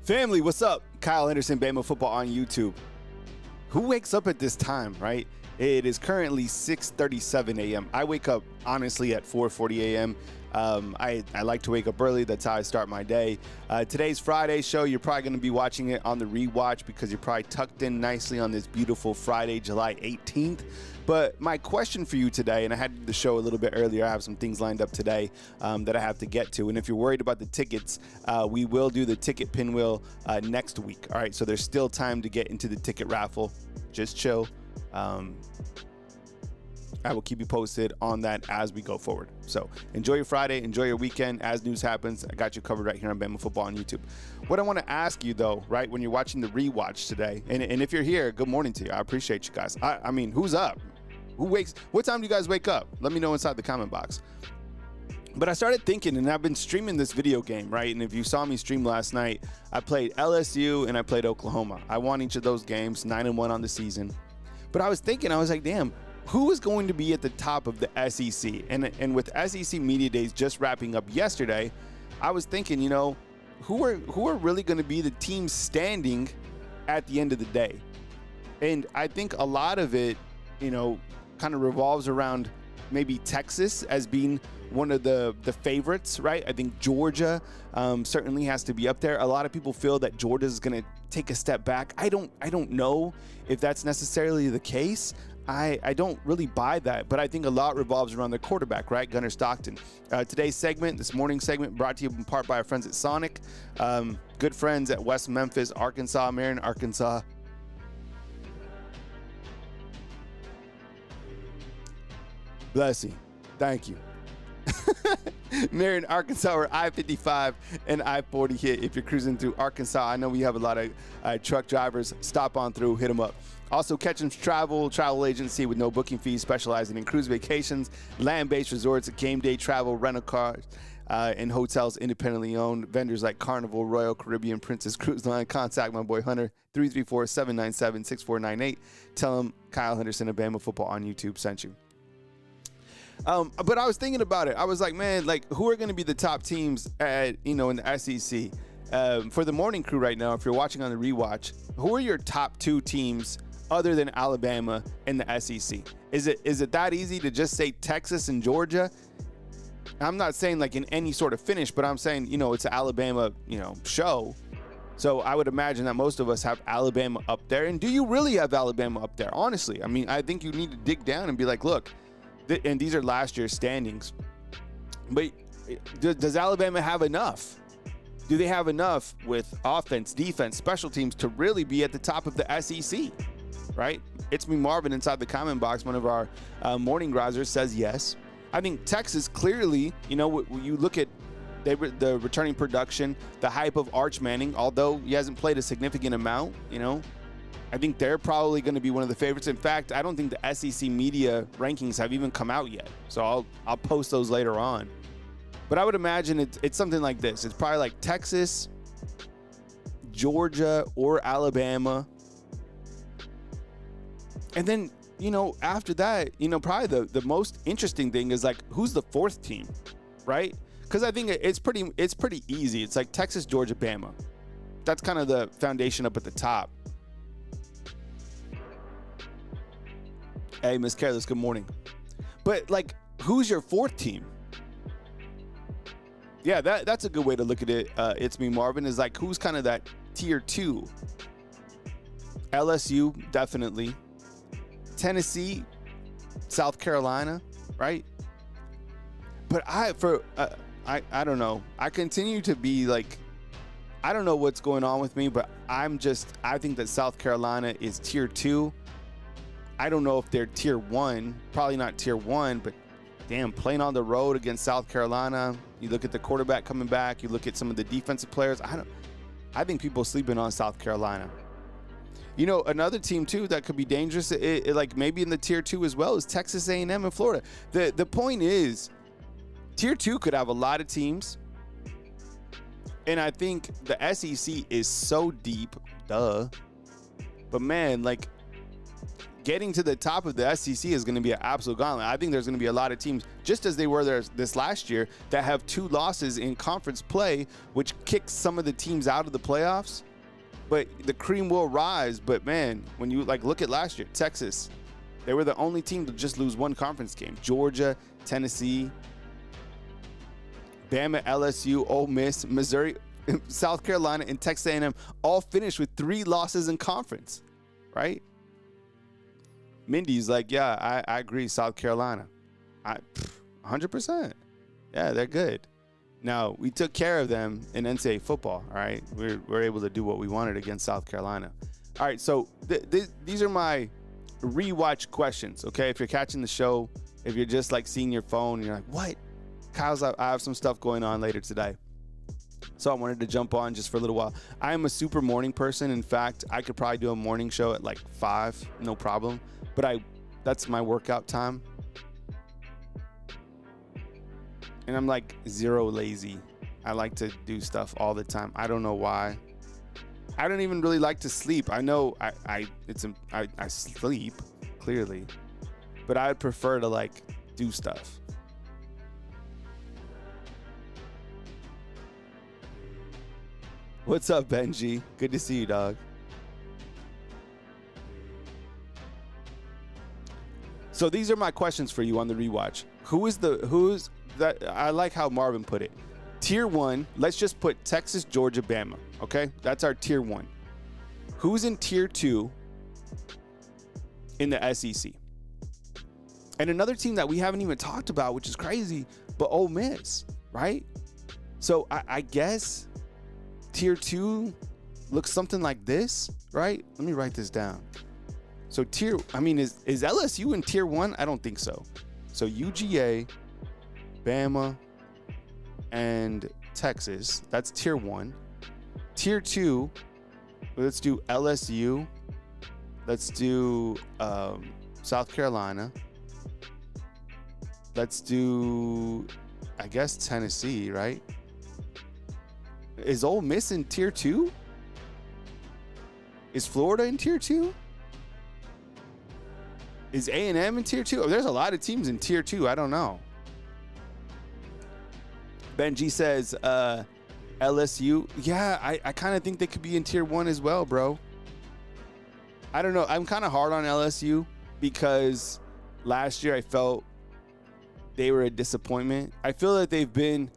Family, what's up? Kyle Henderson, Bama Football on YouTube. Who wakes up at this time, right? It is currently 6:37 a.m. I wake up, honestly, at 4:40 a.m. I like to wake up early. That's how I start my day. Today's Friday show. You're probably going to be watching it on the rewatch because you're probably tucked in nicely on this beautiful Friday, July 18th. But my question for you today, and I had the show a little bit earlier, I have some things lined up today that I have to get to. And if you're worried about the tickets, we will do the ticket pinwheel next week. All right, so there's still time to get into the ticket raffle. Just chill. I will keep you posted on that as we go forward. So enjoy your Friday, enjoy your weekend. As news happens, I got you covered right here on Bama Football on YouTube. What I want to ask you though, right, when you're watching the rewatch today, and if you're here, good morning to you. I appreciate you guys. I mean, who's up? What time do you guys wake up? Let me know inside the comment box. But I started thinking, and I've been streaming this video game, right? And if you saw me stream last night, I played LSU and I played Oklahoma. I won each of those games, 9-1 on the season. But I was thinking, I was like, damn, who is going to be at the top of the SEC? And with SEC Media Days just wrapping up yesterday, I was thinking, you know, who are really going to be the teams standing at the end of the day? And I think a lot of it, you know, kind of revolves around maybe Texas as being one of the favorites, right? I think Georgia certainly has to be up there. A lot of people feel that Georgia is going to take a step back. I don't know if that's necessarily the case. I don't really buy that, but I think a lot revolves around the quarterback, right? Gunnar Stockton. Today's segment, this morning segment, brought to you in part by our friends at Sonic. Good friends at West Memphis, Arkansas, Marion, Arkansas. Bless you. Thank you. Marion, Arkansas, where I-55 and I-40 hit. If you're cruising through Arkansas, I know we have a lot of truck drivers. Stop on through, hit them up. Also, Ketchum's travel agency with no booking fees, specializing in cruise vacations, land-based resorts, game day travel, rental cars, and hotels independently owned. Vendors like Carnival, Royal Caribbean, Princess Cruise Line. Contact my boy Hunter, 334-797-6498. Tell him Kyle Henderson of Bama Football on YouTube sent you. But I was thinking about it. I was like, man, like, who are going to be the top teams at, you know, in the SEC? For the morning crew right now, if you're watching on the rewatch, who are your top two teams other than Alabama in the SEC? Is it that easy to just say Texas and Georgia? I'm not saying like in any sort of finish, but I'm saying, you know, it's an Alabama, you know, show. So I would imagine that most of us have Alabama up there. And do you really have Alabama up there? Honestly, I mean, I think you need to dig down and be like, look, and these are last year's standings, but does Alabama have enough? Do they have enough with offense, defense, special teams to really be at the top of the SEC, right? It's me, Marvin, inside the comment box. One of our morning risers says yes. I think Texas clearly, you know, when you look at the returning production, the hype of Arch Manning, although he hasn't played a significant amount, you know, I think they're probably going to be one of the favorites. In fact, I don't think the SEC media rankings have even come out yet. So I'll post those later on. But I would imagine it's something like this. It's probably like Texas, Georgia, or Alabama. And then, you know, after that, you know, probably the most interesting thing is like, who's the fourth team, right? Because I think it's pretty easy. It's like Texas, Georgia, Bama. That's kind of the foundation up at the top. Hey, Miss Careless, good morning. But, like, who's your fourth team? Yeah, that's a good way to look at it. It's me, Marvin, is like, who's kind of that tier 2? LSU, definitely. Tennessee, South Carolina, right? But I don't know. I continue to be like, I don't know what's going on with me, but I think that South Carolina is tier 2. I don't know if they're tier 1, probably not tier 1, but damn, playing on the road against South Carolina, you look at the quarterback coming back, you look at some of the defensive players. I think people are sleeping on South Carolina. You know, another team too that could be dangerous, like maybe in the tier 2 as well, is Texas A&M and Florida. The point is, tier 2 could have a lot of teams, and I think the SEC is so deep, duh. But man, like, getting to the top of the SEC is going to be an absolute gauntlet. I think there's going to be a lot of teams, just as they were there this last year, that have 2 losses in conference play, which kicks some of the teams out of the playoffs. But the cream will rise. But, man, when you, look at last year, Texas, they were the only team to just lose 1 conference game. Georgia, Tennessee, Bama, LSU, Ole Miss, Missouri, South Carolina, and Texas A&M all finished with 3 losses in conference, right? Mindy's like, yeah, I agree, South Carolina. 100%. Yeah, they're good. Now, we took care of them in NCAA football, all right? We're able to do what we wanted against South Carolina. All right, so these are my rewatch questions, okay? If you're catching the show, if you're just seeing your phone and you're like, what? Kyle's, I have some stuff going on later today. So I wanted to jump on just for a little while. I am a super morning person. In fact, I could probably do a morning show at 5, no problem. But that's my workout time. And I'm zero lazy. I like to do stuff all the time. I don't know why. I don't even really like to sleep. I know I sleep clearly, but I would prefer to do stuff. What's up, Benji? Good to see you, dog. So these are my questions for you on the rewatch. Who's that? I like how Marvin put it. Tier 1, let's just put Texas, Georgia, Bama, okay? That's our tier 1. Who's in tier 2 in the SEC? And another team that we haven't even talked about, which is crazy, but Ole Miss, right? So I guess tier 2 looks something like this, right? Let me write this down. So is LSU in tier 1? I don't think so. So UGA, Bama, and Texas, that's tier 1. Tier 2, let's do LSU. Let's do South Carolina. Let's do, I guess, Tennessee, right? Is Ole Miss in tier 2? Is Florida in tier 2? Is A&M in tier 2? Oh, there's a lot of teams in tier 2. I don't know. Benji says LSU. Yeah, I kind of think they could be in tier 1 as well, bro. I don't know. I'm kind of hard on LSU because last year I felt they were a disappointment. I feel that they've been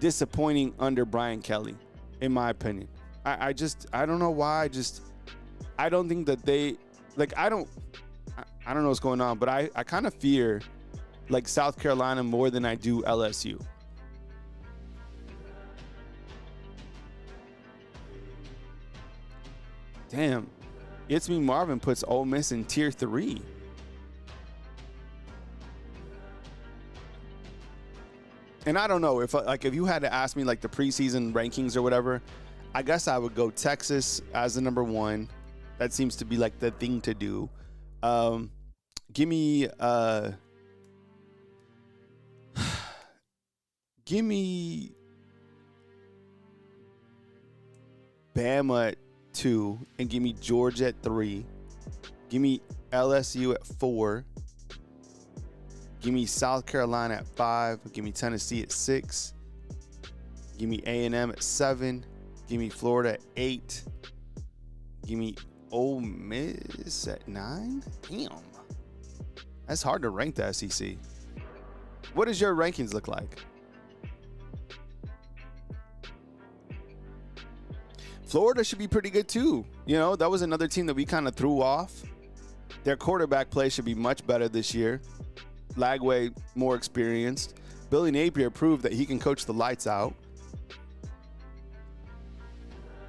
disappointing under Brian Kelly, in my opinion. I don't know why. I don't think that they, I don't know what's going on, but I kind of fear South Carolina more than I do LSU. Damn, It's Me Marvin puts Ole Miss in tier 3. And I don't know if you had to ask me the preseason rankings or whatever, I guess I would go Texas as the number 1. That seems to be the thing to do. Give me Bama at 2 and give me Georgia at 3. Give me LSU at 4. Give me South Carolina at 5. Give me Tennessee at 6. Give me A&M at 7. Give me Florida at 8. Give me Ole Miss at 9. Damn. That's hard to rank the SEC. What does your rankings look like? Florida should be pretty good too. That was another team that we kind of threw off. Their quarterback play should be much better this year. Lagway more experienced. Billy Napier proved that he can coach the lights out.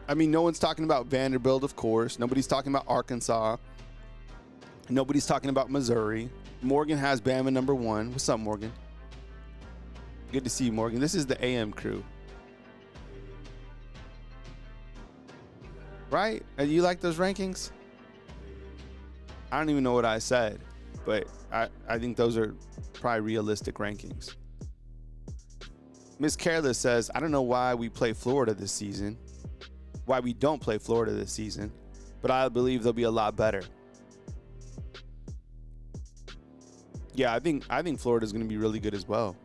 No one's talking about Vanderbilt, of course. Nobody's talking about Arkansas. Nobody's talking about Missouri. Morgan has Bama number 1. What's up, Morgan? Good to see you, Morgan. This is the AM crew. Right? You like those rankings? I don't even know what I said, but I think those are probably realistic rankings. Miss Careless says, I don't know why we play Florida this season. Why we don't play Florida this season, but I believe they'll be a lot better. Yeah, I think Florida's going to be really good as well.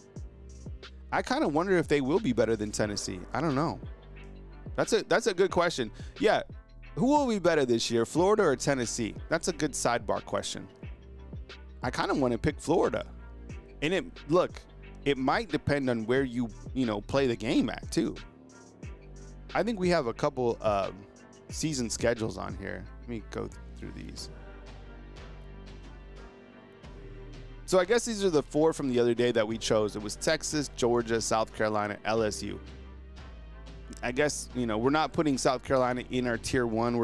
I kind of wonder if they will be better than Tennessee. I don't know. That's a good question. Yeah, who will be better this year, Florida or Tennessee? That's a good sidebar question. I kind of want to pick Florida. And it might depend on where you play the game at too. I think we have a couple season schedules on here. Let me go through these. So I guess these are the 4 from the other day that we chose. It was Texas, Georgia, South Carolina, LSU. I guess, we're not putting South Carolina in our tier 1.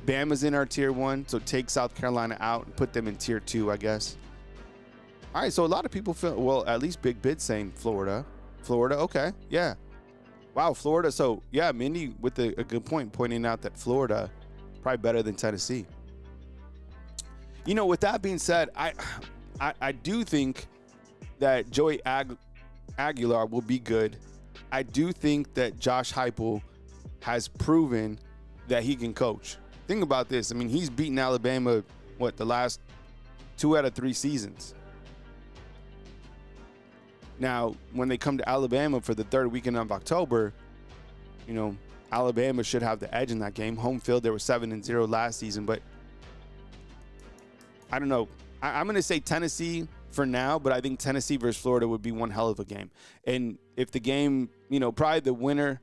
Bama's in our tier 1, so take South Carolina out and put them in tier 2, I guess. All right, so a lot of people feel, well, at least Big Bid saying Florida. Florida, okay, yeah. Wow, Florida. So, yeah, Mindy with a good point, pointing out that Florida probably better than Tennessee. With that being said, I do think that Joey Aguilar will be good. I do think that Josh Heupel has proven that he can coach. Think about this. I mean, he's beaten Alabama, the last 2 out of 3 seasons. Now, when they come to Alabama for the 3rd weekend of October, Alabama should have the edge in that game. Home field, they were 7-0 last season, but I don't know. I'm going to say Tennessee for now, but I think Tennessee versus Florida would be one hell of a game. And if the game, probably the winner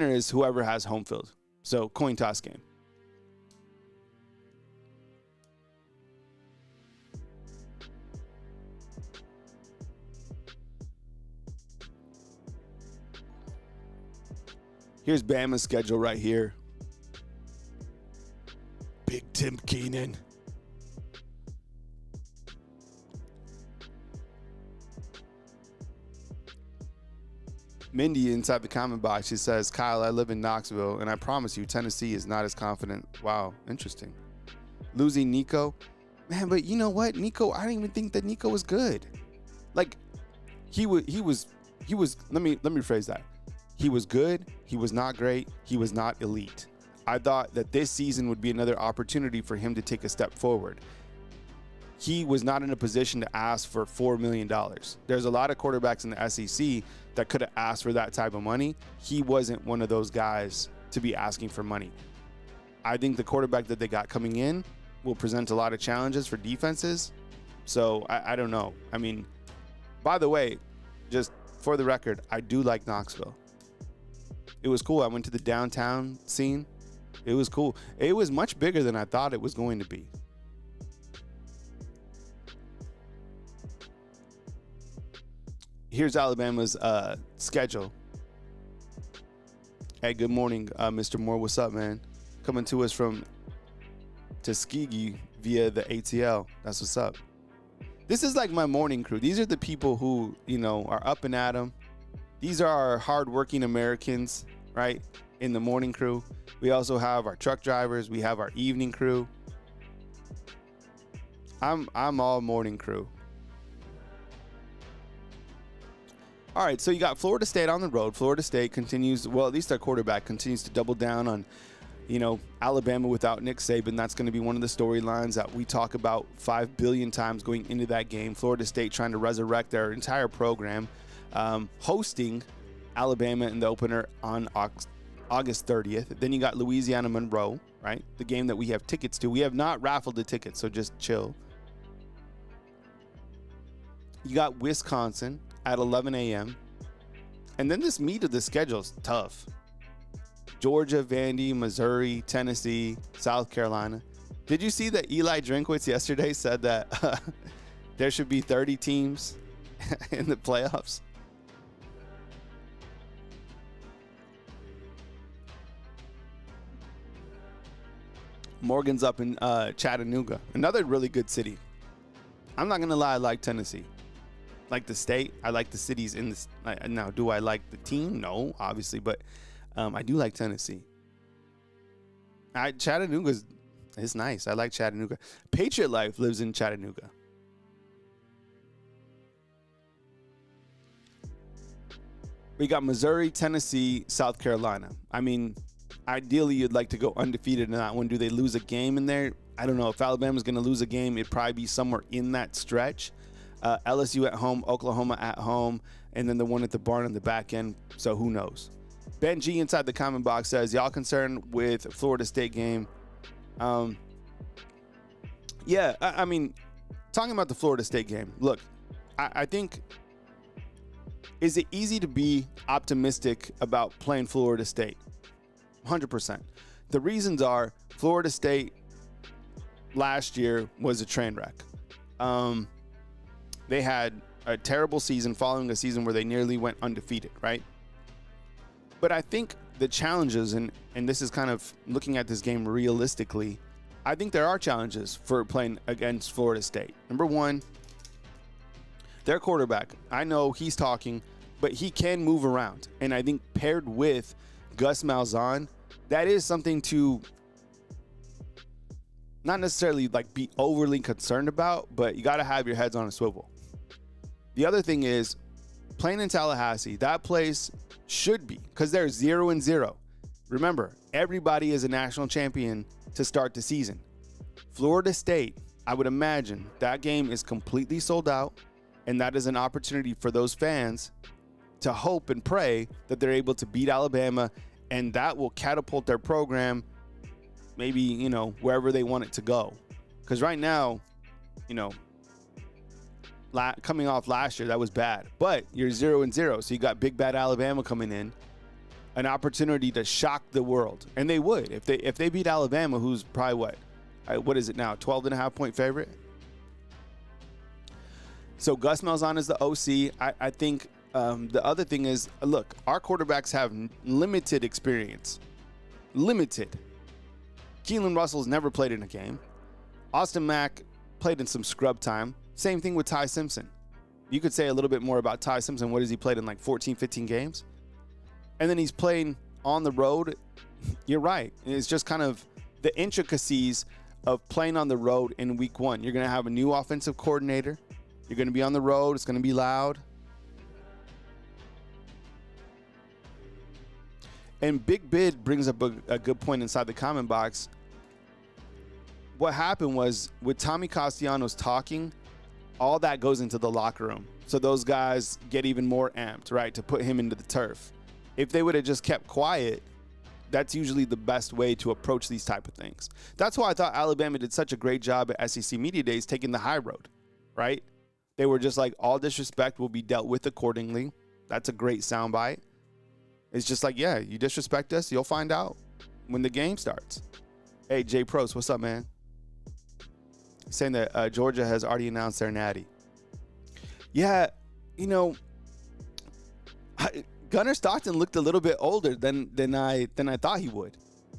is whoever has home field. So coin toss game. Here's Bama's schedule right here. Big Tim Keenan. Mindy inside the comment box, she says, Kyle, I live in Knoxville, and I promise you, Tennessee is not as confident. Wow, interesting. Losing Nico. Man, but you know what? Nico, I didn't even think that Nico was good. Like, he was, let me rephrase that. He was good. He was not great. He was not elite. I thought that this season would be another opportunity for him to take a step forward. He was not in a position to ask for $4 million. There's a lot of quarterbacks in the SEC that could have asked for that type of money. He wasn't one of those guys to be asking for money. I think the quarterback that they got coming in will present a lot of challenges for defenses. So I don't know. I mean, by the way, just for the record, I do like Knoxville. It was cool. I went to the downtown scene. It was cool. It was much bigger than I thought it was going to be. Here's Alabama's schedule. Hey, good morning, Mr. Moore. What's up, man? Coming to us from Tuskegee via the ATL. That's what's up. This is like my morning crew. These are the people who, are up and at 'em. These are our hardworking Americans, right? In the morning crew. We also have our truck drivers. We have our evening crew. I'm all morning crew. All right, so you got Florida State on the road. Florida State continues, well, at least their quarterback continues to double down on, Alabama without Nick Saban. That's going to be one of the storylines that we talk about 5 billion times going into that game. Florida State trying to resurrect their entire program, hosting Alabama in the opener on August 30th. Then you got Louisiana Monroe, right? The game that we have tickets to. We have not raffled the tickets, so just chill. You got Wisconsin at 11 a.m. And then this meat of the schedule is tough. Georgia, Vandy, Missouri, Tennessee, South Carolina. Did you see that Eli Drinkwitz yesterday said that there should be 30 teams in the playoffs? Morgan's up in Chattanooga, another really good city. I'm not going to lie, I like Tennessee. Like the state, I like the cities in this. Now, do I like the team? No, obviously, but I do like Tennessee. Chattanooga is nice. I like Chattanooga. Patriot Life lives in Chattanooga. We got Missouri, Tennessee, South Carolina. I mean, ideally, you'd like to go undefeated in that one. Do they lose a game in there? I don't know. If Alabama's going to lose a game, it'd probably be somewhere in that stretch. LSU at home, Oklahoma at home, and then the one at the barn on the back end. So who knows? Ben G inside the comment box says, y'all concerned with Florida State game? Yeah, I mean, talking about the Florida State game, look, I think, is it easy to be optimistic about playing Florida State? 100%. The reasons are Florida State last year was a train wreck. They had a terrible season following a season where they nearly went undefeated, right? But I think the challenges, and this is kind of looking at this game realistically, I think there are challenges for playing against Florida State. Number one, their quarterback, I know he's talking, but he can move around. And I think paired with Gus Malzahn, that is something to not necessarily like be overly concerned about, but you got to have your heads on a swivel. The other thing is playing in Tallahassee, that place should be, because they're 0-0. Remember, everybody is a national champion to start the season. Florida State, I would imagine that game is completely sold out, and that is an opportunity for those fans to hope and pray that they're able to beat Alabama, and that will catapult their program maybe, you know, wherever they want it to go. Because right now, you know, coming off last year, that was bad. But you're 0-0, so you got big bad Alabama coming in, an opportunity to shock the world, and they would if they beat Alabama, who's probably what is it now, 12.5-point favorite. So Gus Malzahn is the OC. I think the other thing is, look, our quarterbacks have limited experience. Limited. Keelan Russell's never played in a game. Austin Mack played in some scrub time. Same thing with Ty Simpson. You could say a little bit more about Ty Simpson. What has he played in, like 14, 15 games? And then he's playing on the road. You're right. It's just kind of the intricacies of playing on the road in week one. You're going to have a new offensive coordinator. You're going to be on the road. It's going to be loud. And Big Bid brings up a good point inside the comment box. What happened was with Tommy Castellanos talking, all that goes into the locker room. So those guys get even more amped, right, to put him into the turf. If they would have just kept quiet, that's usually the best way to approach these type of things. That's why I thought Alabama did such a great job at SEC Media Days taking the high road, right? They were just like, all disrespect will be dealt with accordingly. That's a great soundbite. It's just like, yeah, you disrespect us, you'll find out when the game starts. Hey, Jay Pros, what's up, man? Saying that Georgia has already announced their natty. Yeah, you know, Gunnar Stockton looked a little bit older than I thought he would.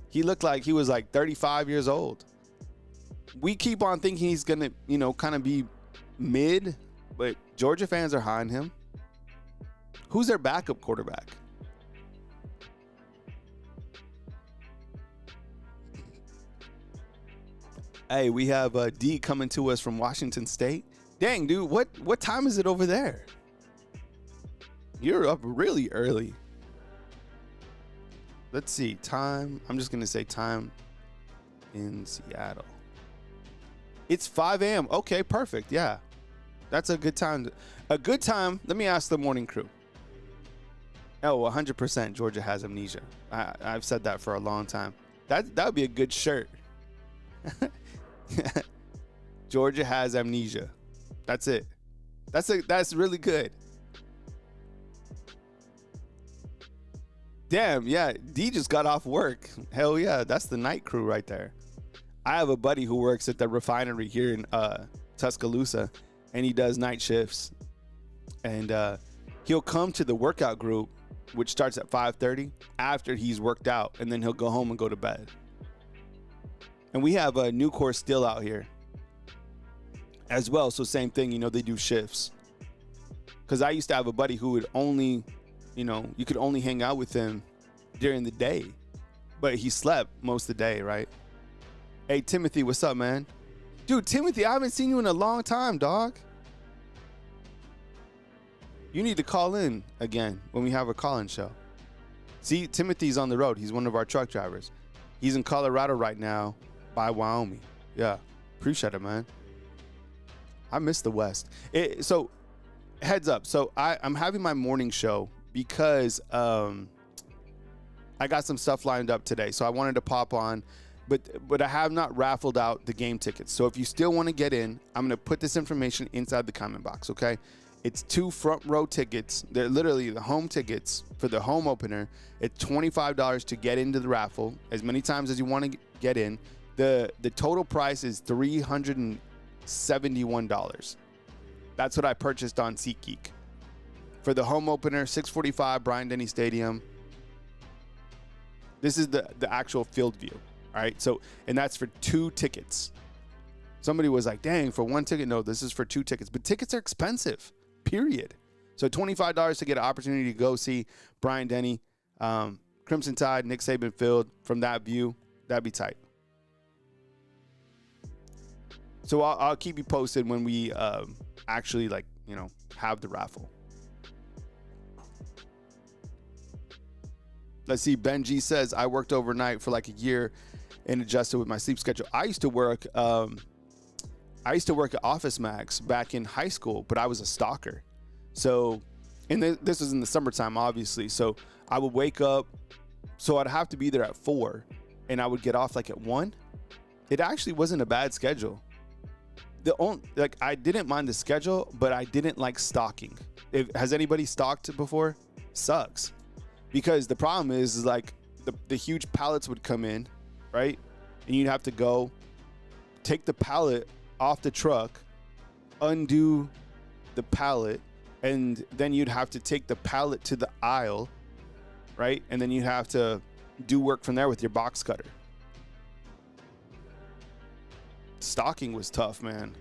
He looked like he was like 35 years old. We keep on thinking he's gonna, you know, kind of be mid, but Georgia fans are high on him. Who's their backup quarterback? Hey, we have D coming to us from Washington State. Dang, dude, what time is it over there? You're up really early. Let's see, time. I'm just going to say time in Seattle. It's 5 a.m. Okay, perfect. Yeah, that's a good time. A good time. Let me ask the morning crew. Oh, 100% Georgia has amnesia. I've said that for a long time. That would be a good shirt. Georgia has amnesia. That's it. That's really good. Damn, yeah, D just got off work. Hell yeah, that's the night crew right there. I have a buddy who works at the refinery here in Tuscaloosa, and he does night shifts. And he'll come to the workout group, which starts at 5:30, after he's worked out, and then he'll go home and go to bed. And we have a new course still out here as well. So same thing, you know, they do shifts. Because I used to have a buddy who would only, you know, you could only hang out with him during the day, but he slept most of the day, right? Hey, Timothy, what's up, man? Dude, Timothy, I haven't seen you in a long time, dog. You need to call in again when we have a call-in show. See, Timothy's on the road. He's one of our truck drivers. He's in Colorado right now by Wyoming. Yeah. Appreciate it, man. I miss the West. So heads up. So I'm having my morning show because I got some stuff lined up today. So I wanted to pop on, but I have not raffled out the game tickets. So if you still want to get in, I'm going to put this information inside the comment box, okay? It's 2 front row tickets. They're literally the home tickets for the home opener. It's $25 to get into the raffle as many times as you want to get in. The total price is $371. That's what I purchased on SeatGeek. For the home opener, 645 Bryant-Denny Stadium. This is the actual field view, all right? So, and that's for 2 tickets. Somebody was like, dang, for 1 ticket? No, this is for 2 tickets. But tickets are expensive, period. So $25 to get an opportunity to go see Bryant-Denny, Crimson Tide, Nick Saban Field from that view. That'd be tight. So I'll keep you posted when we actually, like, you know, have the raffle. Let's see. Benji says, I worked overnight for like a year and adjusted with my sleep schedule. I used to work at Office Max back in high school, but I was a stalker. So, and this was in the summertime, obviously. So I would wake up. So I'd have to be there at 4 and I would get off like at 1. It actually wasn't a bad schedule. I didn't mind the schedule, but I didn't like stalking. Has anybody stalked before? Sucks. Because the problem is like the huge pallets would come in, right? And you'd have to go take the pallet off the truck, undo the pallet, and then you'd have to take the pallet to the aisle, right? And then you'd have to do work from there with your box cutter. Stocking was tough, man.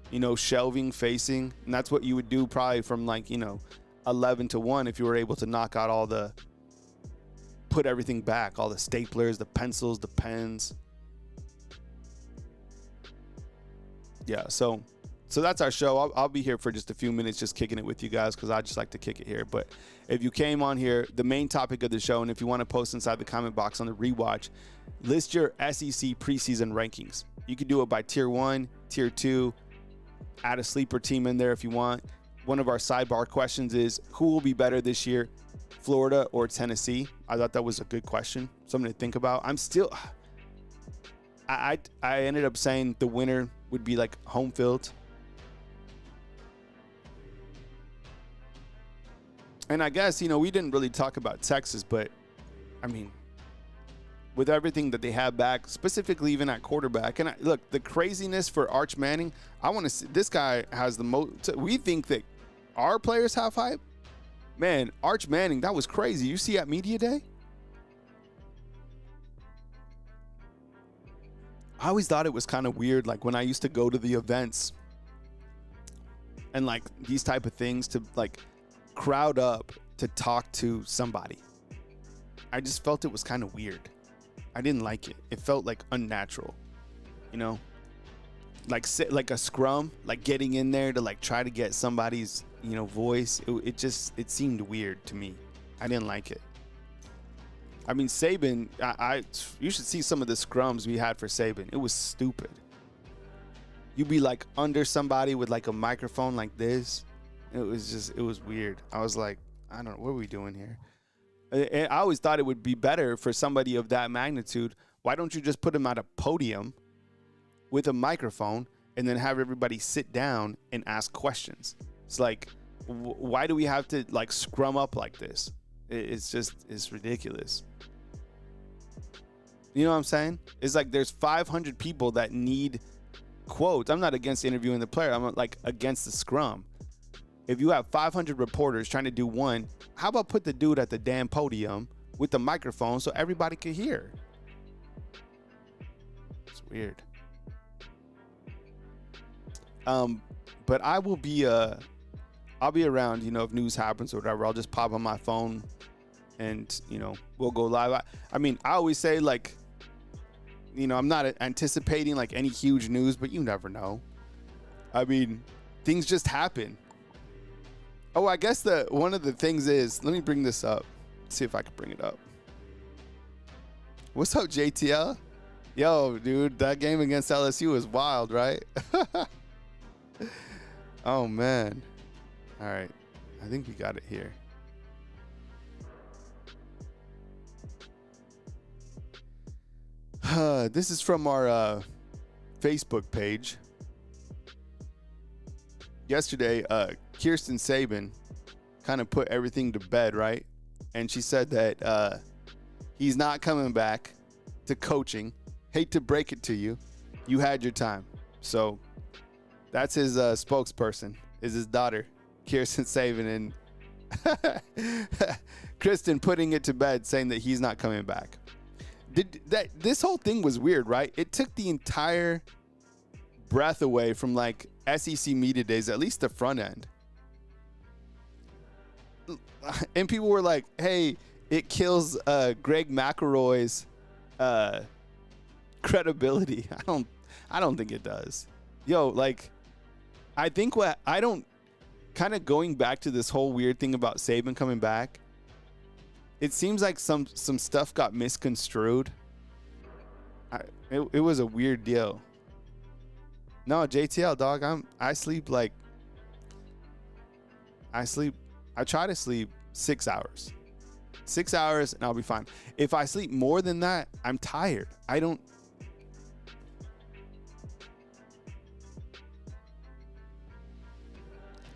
You know, shelving, facing, and that's what you would do probably from like, you know, 11 to 1 if you were able to knock out put everything back, all the staplers, the pencils, the pens. Yeah, so that's our show. I'll be here for just a few minutes just kicking it with you guys because I just like to kick it here. But if you came on here, the main topic of the show, and if you want to post inside the comment box on the rewatch, list your SEC preseason rankings. You can do it by tier 1, tier 2, add a sleeper team in there if you want. One of our sidebar questions is, who will be better this year, Florida or Tennessee? I thought that was a good question, something to think about. I ended up saying the winner would be like home field. And I guess, you know, we didn't really talk about Texas, but I mean, with everything that they have back, specifically even at quarterback. And look, the craziness for Arch Manning, I want to see, this guy has the most, we think that our players have hype. Man, Arch Manning, that was crazy. You see at Media Day? I always thought it was kind of weird, like when I used to go to the events and like these type of things to like crowd up to talk to somebody. I just felt it was kind of weird. I didn't like it. It felt like unnatural, you know, like a scrum, like getting in there to like try to get somebody's, you know, voice. It seemed weird to me. I didn't like it. I mean, Saban, you should see some of the scrums we had for Saban. It was stupid. You'd be like under somebody with like a microphone like this. It was weird. I was like, I don't know, what are we doing here? I always thought it would be better for somebody of that magnitude. Why don't you just put him at a podium with a microphone and then have everybody sit down and ask questions? It's like, why do we have to like scrum up like this? It's ridiculous. You know what I'm saying? It's like there's 500 people that need quotes. I'm not against interviewing the player. I'm like against the scrum. If you have 500 reporters trying to do one, how about put the dude at the damn podium with the microphone so everybody could hear? It's weird. But I will be I'll be around, you know, if news happens or whatever. I'll just pop on my phone and, you know, we'll go live. I mean, I always say, like, you know, I'm not anticipating like any huge news, but you never know. I mean, things just happen. Oh, I guess one of the things is, let me bring this up. Let's see if I can bring it up. What's up, JTL? Yo, dude, that game against LSU was wild, right? Oh, man. All right. I think we got it here. This is from our Facebook page. Yesterday, Kirsten Saban kind of put everything to bed, right? And she said that he's not coming back to coaching. Hate to break it to you. You had your time. So that's his spokesperson, is his daughter, Kirsten Saban. And Kristen putting it to bed, saying that he's not coming back. This whole thing was weird, right? It took the entire breath away from like SEC media days, at least the front end. And people were like, hey, it kills Greg McElroy's credibility. I don't think it does. Yo, like, I think kind of going back to this whole weird thing about Saban coming back, it seems like some stuff got misconstrued. It was a weird deal. No, JTL, dog, I try to sleep 6 hours. 6 hours and I'll be fine. If I sleep more than that, I'm tired.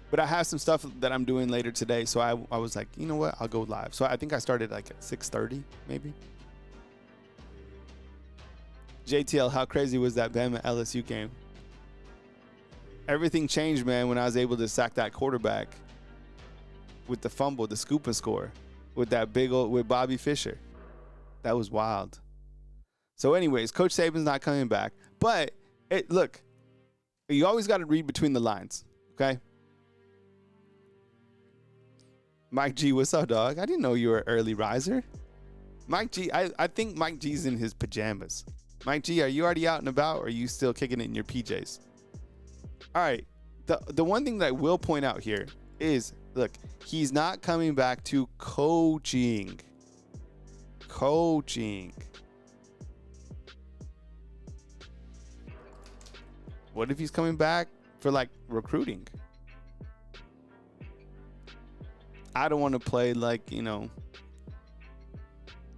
But I have some stuff that I'm doing later today, so I was like, you know what? I'll go live. So I think I started like at 6:30, maybe. JTL, how crazy was that Bama LSU game? Everything changed, man, when I was able to sack that quarterback with the fumble, the scoop and score, with Bobby Fischer. That was wild. So anyways, Coach Saban's not coming back. But, look, you always got to read between the lines, okay? Mike G, what's up, dog? I didn't know you were an early riser. Mike G, I think Mike G's in his pajamas. Mike G, are you already out and about, or are you still kicking it in your PJs? All right. The one thing that I will point out here is, look, he's not coming back to coaching. What if he's coming back for, like, recruiting? I don't want to play like,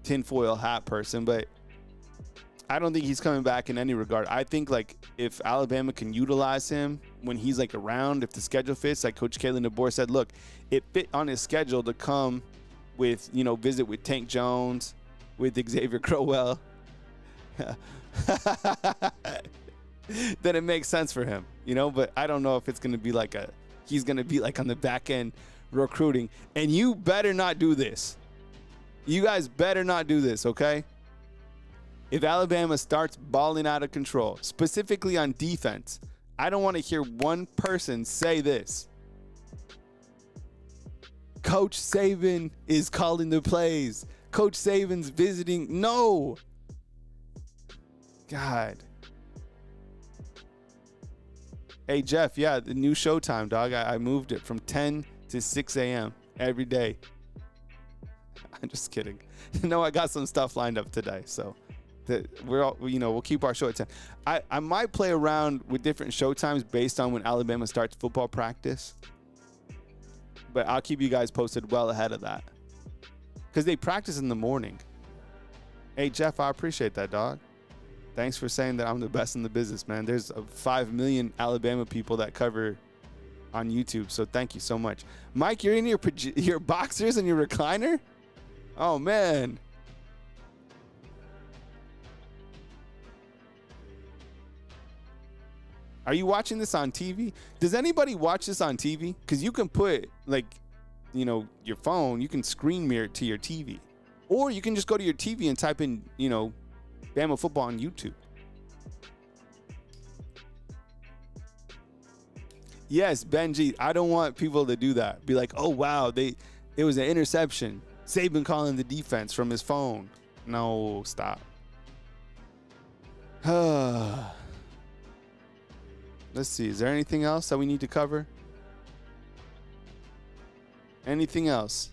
tinfoil hat person, but I don't think he's coming back in any regard. I think, like, if Alabama can utilize him when he's, like, around, if the schedule fits, like Coach Kalen DeBoer said, look, it fit on his schedule to come with, visit with Tank Jones, with Xavier Crowell, then it makes sense for him, but I don't know if it's going to be like he's going to be like on the back end recruiting. And you better not do this. You guys better not do this, okay? If Alabama starts balling out of control, specifically on defense, I don't want to hear one person say this. Coach Saban is calling the plays. Coach Saban's visiting. No. God. Hey, Jeff, yeah, the new Showtime, dog. I moved it from 10 to 6 a.m. every day. I'm just kidding. No, I got some stuff lined up today, so we'll keep our show at 10. I might play around with different showtimes based on when Alabama starts football practice, but I'll keep you guys posted well ahead of that because they practice in the morning. Hey, Jeff, I appreciate that, dog. Thanks for saying that I'm the best in the business, man. There's 5 million Alabama people that cover on YouTube, so thank you so much. Mike, you're in your boxers and your recliner? Oh, man. Are you watching this on TV? Does anybody watch this on TV? Because you can put, your phone, you can screen mirror it to your TV. Or you can just go to your TV and type in, Bama football on YouTube. Yes, Benji, I don't want people to do that. Be like, oh, wow, it was an interception. Saban calling the defense from his phone. No, stop. Let's see. Is there anything else that we need to cover? Anything else?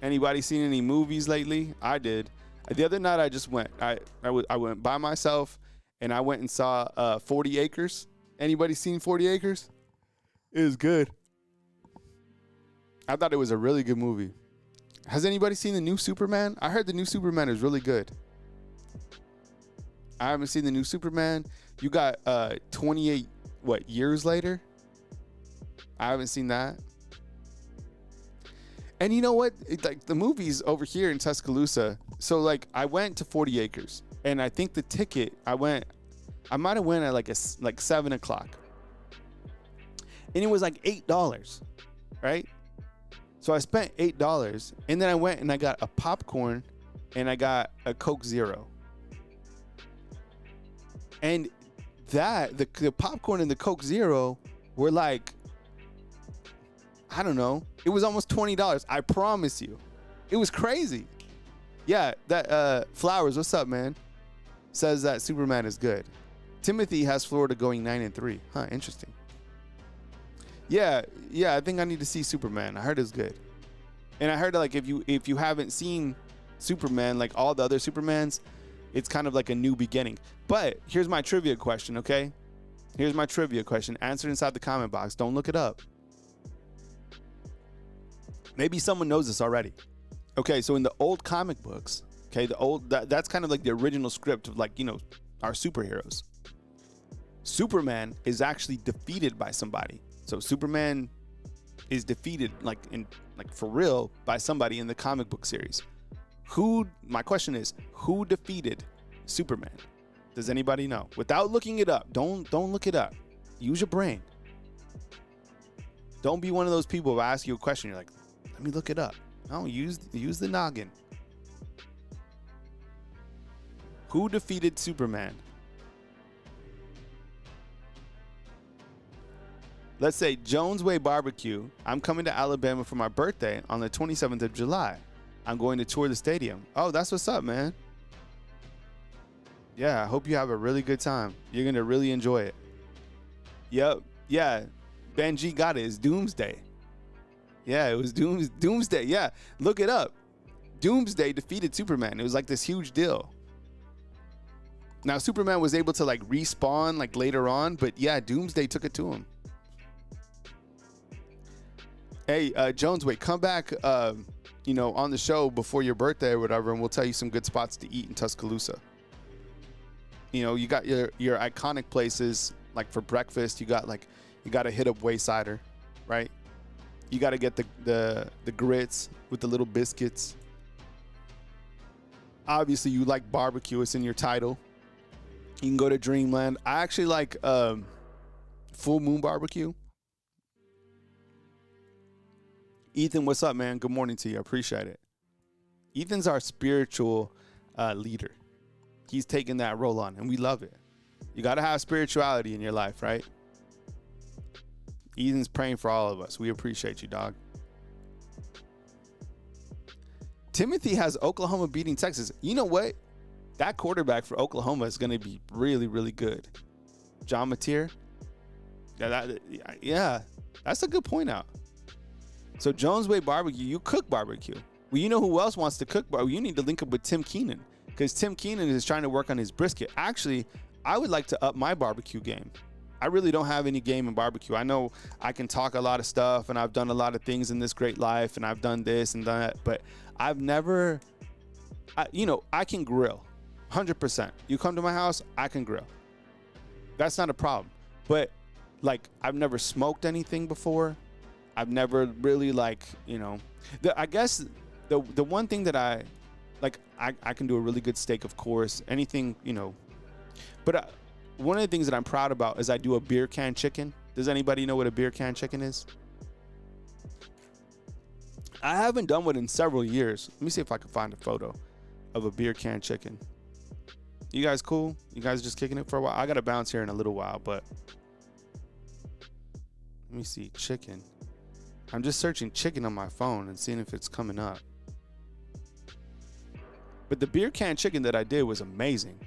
Anybody seen any movies lately? I did. The other night I just went. I went by myself, and I went and saw 40 Acres. Anybody seen 40 Acres? It was good. I thought it was a really good movie. Has anybody seen the new Superman? I heard the new Superman is really good. I haven't seen the new Superman. You got 28 years later? I haven't seen that. And you know what? Like the movies over here in Tuscaloosa. So like I went to 40 Acres, and I think the ticket I might have went at like 7 o'clock, and it was like $8, right? So I spent $8, and then I went and I got a popcorn, and I got a Coke Zero, and the popcorn and the Coke Zero were like, I don't know. It was almost $20. I promise you. It was crazy. Yeah, that Flowers, what's up, man? Says that Superman is good. Timothy has Florida going 9-3. Huh, interesting. Yeah, I think I need to see Superman. I heard it's good. And I heard like if you haven't seen Superman, like all the other Supermans, it's kind of like a new beginning. But here's my trivia question, okay? Here's my trivia question. Answer inside the comment box. Don't look it up. Maybe someone knows this already. Okay, so in the old comic books, okay, that's kind of like the original script of, like, you know, our superheroes. Superman is actually defeated by somebody. So Superman is defeated like for real by somebody in the comic book series. My question is, who defeated Superman? Does anybody know? Without looking it up. Don't look it up. Use your brain. Don't be one of those people who ask you a question, you're like, let me look it up. No, use the noggin. Who defeated Superman? Let's say Jones Way Barbecue. I'm coming to Alabama for my birthday on the 27th of July. I'm going to tour the stadium. Oh, that's what's up, man. Yeah, I hope you have a really good time. You're going to really enjoy it. Yep. Yeah. Benji got it. It's Doomsday. Yeah, it was Doomsday. Yeah, look it up. Doomsday defeated Superman. It was like this huge deal. Now, Superman was able to like respawn like later on, but yeah, Doomsday took it to him. Hey, Jones, wait, come back, on the show before your birthday or whatever, and we'll tell you some good spots to eat in Tuscaloosa. You know, you got your iconic places, like for breakfast, you got to hit up Waysider, right? You got to get the grits with the little biscuits. Obviously, you like barbecue. It's in your title. You can go to Dreamland. I actually like Full Moon Barbecue. Ethan, what's up, man? Good morning to you. I appreciate it. Ethan's our spiritual leader. He's taking that role on, and we love it. You got to have spirituality in your life, right? Ethan's praying for all of us. We appreciate you, dog. Timothy has Oklahoma beating Texas. You know what? That quarterback for Oklahoma is going to be really, really good. John Mateer. Yeah, that's a good point out. So Jones Way Barbecue, you cook barbecue. Well, you know who else wants to cook barbecue? You need to link up with Tim Keenan, because Tim Keenan is trying to work on his brisket. Actually, I would like to up my barbecue game. I really don't have any game in barbecue. I know I can talk a lot of stuff, and I've done a lot of things in this great life, and I've done this and that, but I've never, I can grill 100%. You come to my house, I can grill. That's not a problem. But like, I've never smoked anything before. I've never really I guess the one thing that I can do a really good steak, of course, anything, but one of the things that I'm proud about is I do a beer can chicken. Does anybody know what a beer can chicken is? I haven't done one in several years. Let me see if I can find a photo of a beer can chicken. You guys cool? You guys just kicking it for a while? I got to bounce here in a little while, but let me see. Chicken. I'm just searching chicken on my phone and seeing if it's coming up. But the beer can chicken that I did was amazing.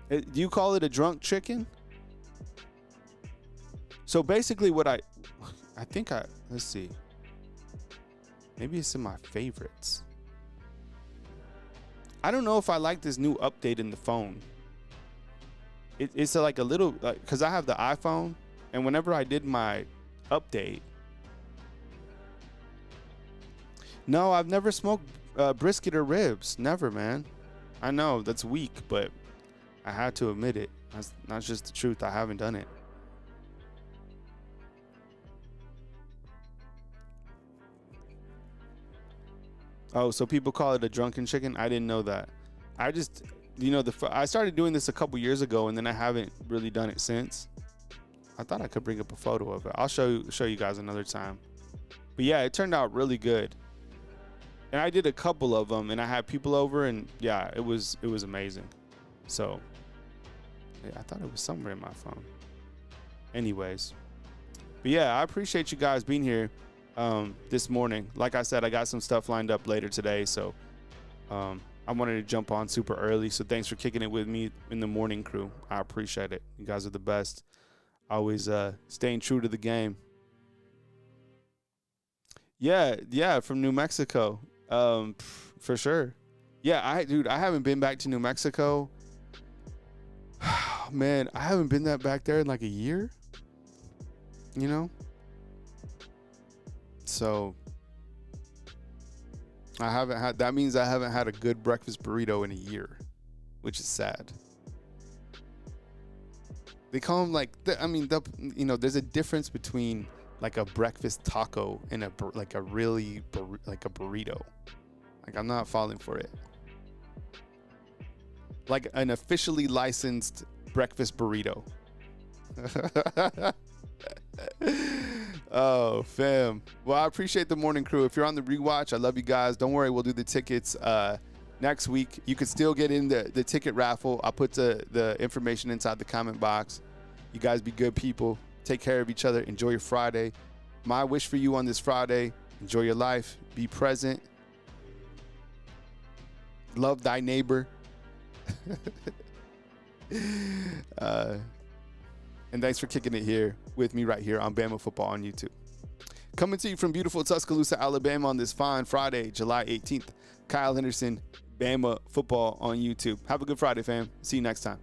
Do you call it a drunk chicken? So basically what I let's see. Maybe it's in my favorites. I don't know if I like this new update in the phone. It's like a little, because I have the iPhone, and whenever I did my update, no, I've never smoked brisket or ribs. Never, man. I know that's weak, but I had to admit it. That's just the truth. I haven't done it. Oh, so people call it a drunken chicken? I didn't know that. I just, I started doing this a couple years ago, and then I haven't really done it since. I thought I could bring up a photo of it. I'll show you guys another time. But yeah, it turned out really good. And I did a couple of them, and I had people over, and yeah, it was amazing. So yeah, I thought it was somewhere in my phone. Anyways, but yeah, I appreciate you guys being here this morning. Like I said, I got some stuff lined up later today, so I wanted to jump on super early. So thanks for kicking it with me in the morning crew. I appreciate it. You guys are the best. Always staying true to the game. Yeah, from New Mexico. For sure. Yeah, I haven't been back to New Mexico. Man, I haven't been back there in like a year. So that means I haven't had a good breakfast burrito in a year, which is sad. They call them there's a difference between like a breakfast taco and a burrito. Like, I'm not falling for it. Like an officially licensed breakfast burrito. Oh, fam. Well, I appreciate the morning crew. If you're on the rewatch, I love you guys. Don't worry, we'll do the tickets next week. You can still get in the ticket raffle. I'll put the information inside the comment box. You guys be good people. Take care of each other. Enjoy your Friday. My wish for you on this Friday: enjoy your life. Be present. Love thy neighbor. And thanks for kicking it here with me right here on Bama Football on YouTube. Coming to you from beautiful Tuscaloosa, Alabama on this fine Friday, July 18th. Kyle Henderson, Bama Football on YouTube. Have a good Friday, fam. See you next time.